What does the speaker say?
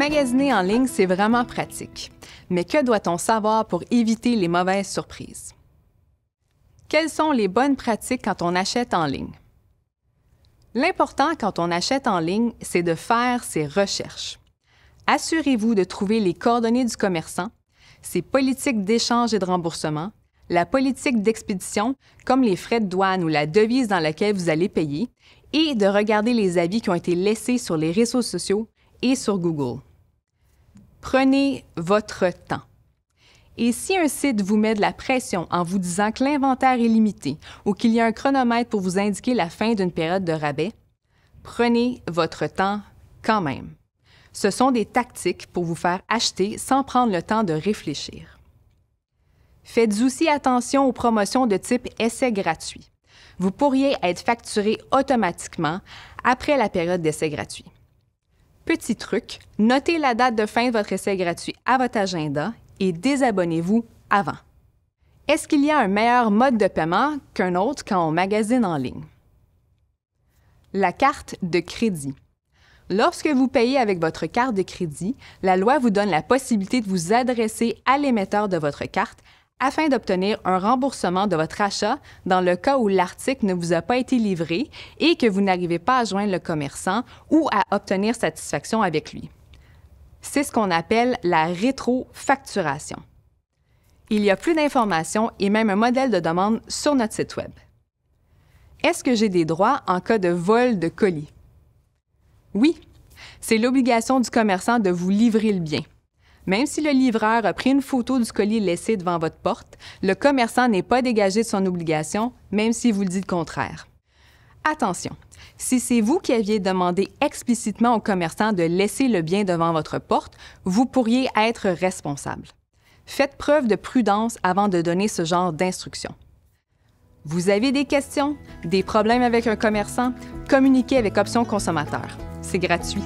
Magasiner en ligne, c'est vraiment pratique. Mais que doit-on savoir pour éviter les mauvaises surprises? Quelles sont les bonnes pratiques quand on achète en ligne? L'important quand on achète en ligne, c'est de faire ses recherches. Assurez-vous de trouver les coordonnées du commerçant, ses politiques d'échange et de remboursement, la politique d'expédition, comme les frais de douane ou la devise dans laquelle vous allez payer, et de regarder les avis qui ont été laissés sur les réseaux sociaux et sur Google. Prenez votre temps. Et si un site vous met de la pression en vous disant que l'inventaire est limité ou qu'il y a un chronomètre pour vous indiquer la fin d'une période de rabais, prenez votre temps quand même. Ce sont des tactiques pour vous faire acheter sans prendre le temps de réfléchir. Faites aussi attention aux promotions de type essai gratuit. Vous pourriez être facturé automatiquement après la période d'essai gratuit. Petit truc, notez la date de fin de votre essai gratuit à votre agenda et désabonnez-vous avant. Est-ce qu'il y a un meilleur mode de paiement qu'un autre quand on magasine en ligne? La carte de crédit. Lorsque vous payez avec votre carte de crédit, la loi vous donne la possibilité de vous adresser à l'émetteur de votre carte afin d'obtenir un remboursement de votre achat dans le cas où l'article ne vous a pas été livré et que vous n'arrivez pas à joindre le commerçant ou à obtenir satisfaction avec lui. C'est ce qu'on appelle la rétrofacturation. Il y a plus d'informations et même un modèle de demande sur notre site Web. Est-ce que j'ai des droits en cas de vol de colis? Oui, c'est l'obligation du commerçant de vous livrer le bien. Même si le livreur a pris une photo du colis laissé devant votre porte, le commerçant n'est pas dégagé de son obligation, même si vous le dites le contraire. Attention, si c'est vous qui aviez demandé explicitement au commerçant de laisser le bien devant votre porte, vous pourriez être responsable. Faites preuve de prudence avant de donner ce genre d'instructions. Vous avez des questions, des problèmes avec un commerçant? Communiquez avec Options consommateurs. C'est gratuit.